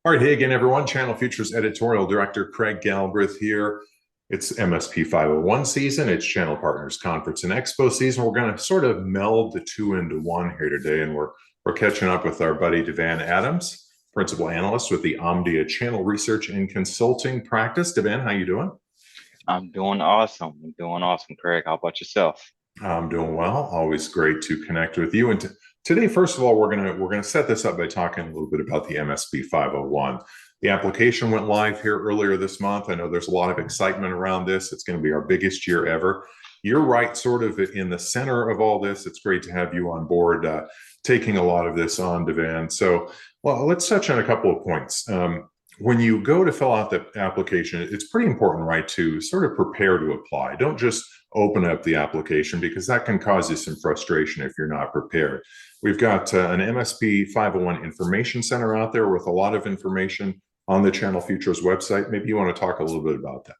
All right, hey again, everyone. Channel Futures Editorial Director Craig Galbraith here. It's MSP 501 season. It's Channel Partners Conference and Expo season. We're going to sort of meld the two into one here today, and we're catching up with our buddy Devan Adams, principal analyst with the Omdia Channel Research and Consulting practice. Devan, how you doing? I'm doing awesome. I'm doing awesome, Craig. How about yourself? I'm doing well. Always great to connect with you. And today, first of all, we're gonna set this up by talking a little bit about the MSP 501. The application went live here earlier this month. I know there's a lot of excitement around this. It's going to be our biggest year ever. You're right, sort of in the center of all this. It's great to have you on board, taking a lot of this on, Devan. So, well, let's touch on a couple of points. When you go to fill out the application, it's pretty important, right, to sort of prepare to apply. Don't just open up the application because that can cause you some frustration if you're not prepared. We've got an MSP 501 information center out there with a lot of information on the Channel Futures website. Maybe you want to talk a little bit about that.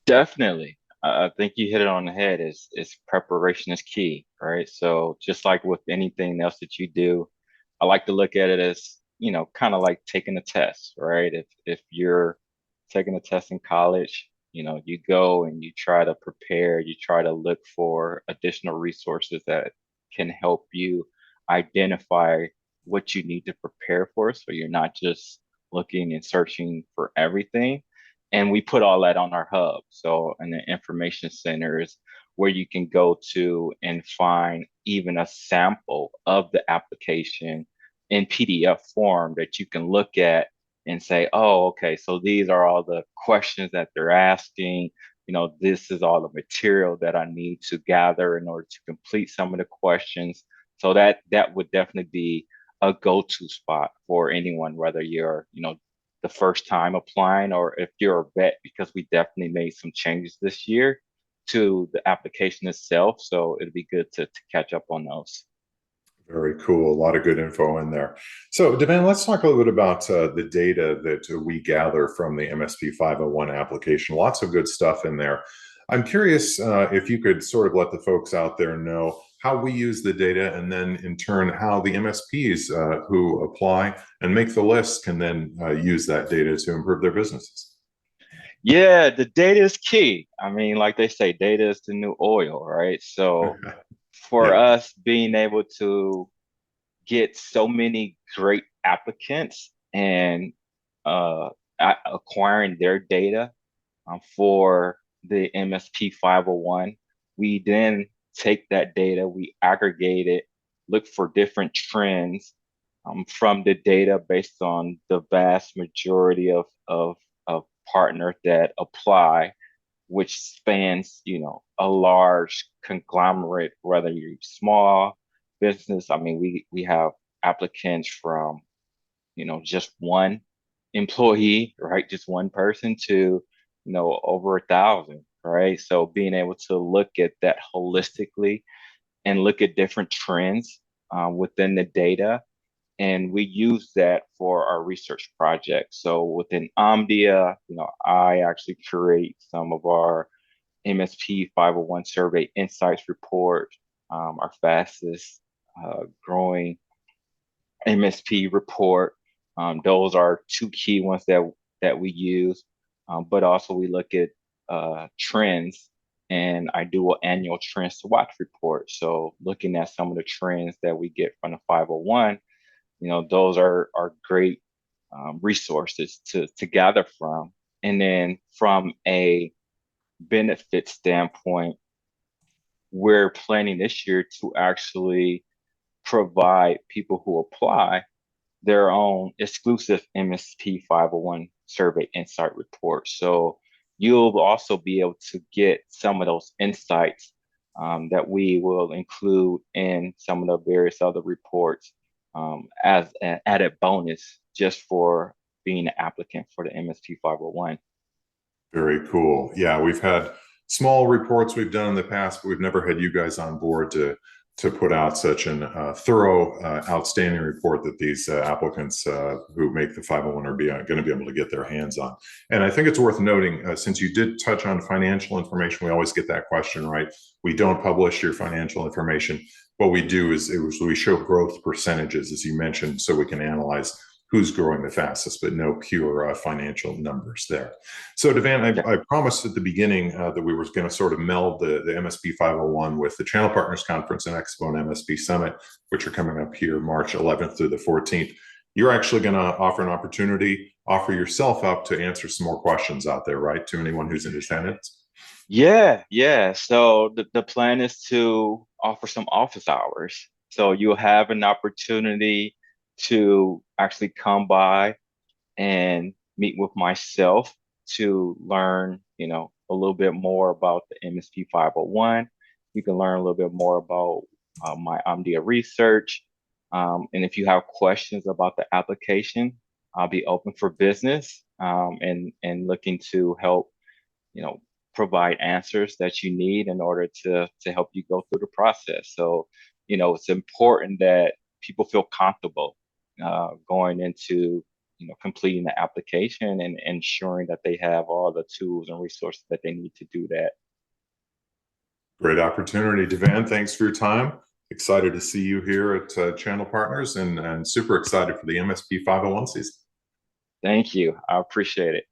Definitely. I think you hit it on the head. Is preparation is key, right? So just like with anything else that you do, I like to look at it as, kind of like taking a test, right? If you're taking a test in college, you go and you try to prepare, you try to look for additional resources that can help you identify what you need to prepare for. So you're not just looking and searching for everything. And we put all that on our hub. So in the information center is where you can go to and find even a sample of the application in PDF form that you can look at and say, oh, okay, so these are all the questions that they're asking. This is all the material that I need to gather in order to complete some of the questions. So that would definitely be a go-to spot for anyone, whether you're, the first time applying or if you're a vet, because we definitely made some changes this year to the application itself. So it'd be good to catch up on those. Very cool. A lot of good info in there. So, Devan, let's talk a little bit about the data that we gather from the MSP 501 application. Lots of good stuff in there. I'm curious if you could sort of let the folks out there know how we use the data, and then in turn, how the MSPs who apply and make the list can then use that data to improve their businesses. Yeah, the data is key. I mean, like they say, data is the new oil, right? So for Yeah. us being able to get so many great applicants and acquiring their data for the MSP 501, we then take that data, we aggregate it, look for different trends from the data based on the vast majority of partners that apply, which spans, a large conglomerate, whether you're small business. I mean, we have applicants from, just one employee, right? Just one person to, over 1,000, right? So being able to look at that holistically and look at different trends within the data. And we use that for our research projects. So within Omdia, I actually create some of our MSP 501 survey insights report, our fastest growing MSP report. Those are two key ones that we use, but also we look at trends, and I do an annual trends to watch report. So looking at some of the trends that we get from the 501, those are great resources to gather from. And then from a benefit standpoint, we're planning this year to actually provide people who apply their own exclusive MSP 501 survey insight report. So you'll also be able to get some of those insights that we will include in some of the various other reports as an added bonus just for being an applicant for the MSP 501. Very cool. Yeah, we've had small reports we've done in the past, but we've never had you guys on board to put out such an thorough, outstanding report that these applicants who make the 501 are going to be able to get their hands on. And I think it's worth noting, since you did touch on financial information, we always get that question, right? We don't publish your financial information. What we do is we show growth percentages, as you mentioned, so we can analyze who's growing the fastest, but no pure financial numbers there. So Devan, I promised at the beginning that we were going to sort of meld the MSP 501 with the Channel Partners Conference and Expo and MSP Summit, which are coming up here March 11th through the 14th. You're actually going to offer an opportunity, offer yourself up to answer some more questions out there, right? To anyone who's in attendance. Yeah. So the plan is to offer some office hours. So you'll have an opportunity to actually come by and meet with myself to learn, a little bit more about the MSP 501. You can learn a little bit more about my Omdia research. And if you have questions about the application, I'll be open for business, and looking to help, you know, provide answers that you need in order to help you go through the process. So, it's important that people feel comfortable going into, completing the application and ensuring that they have all the tools and resources that they need to do that. Great opportunity, Devan. Thanks for your time. Excited to see you here at Channel Partners, and super excited for the MSP 501 season. Thank you. I appreciate it.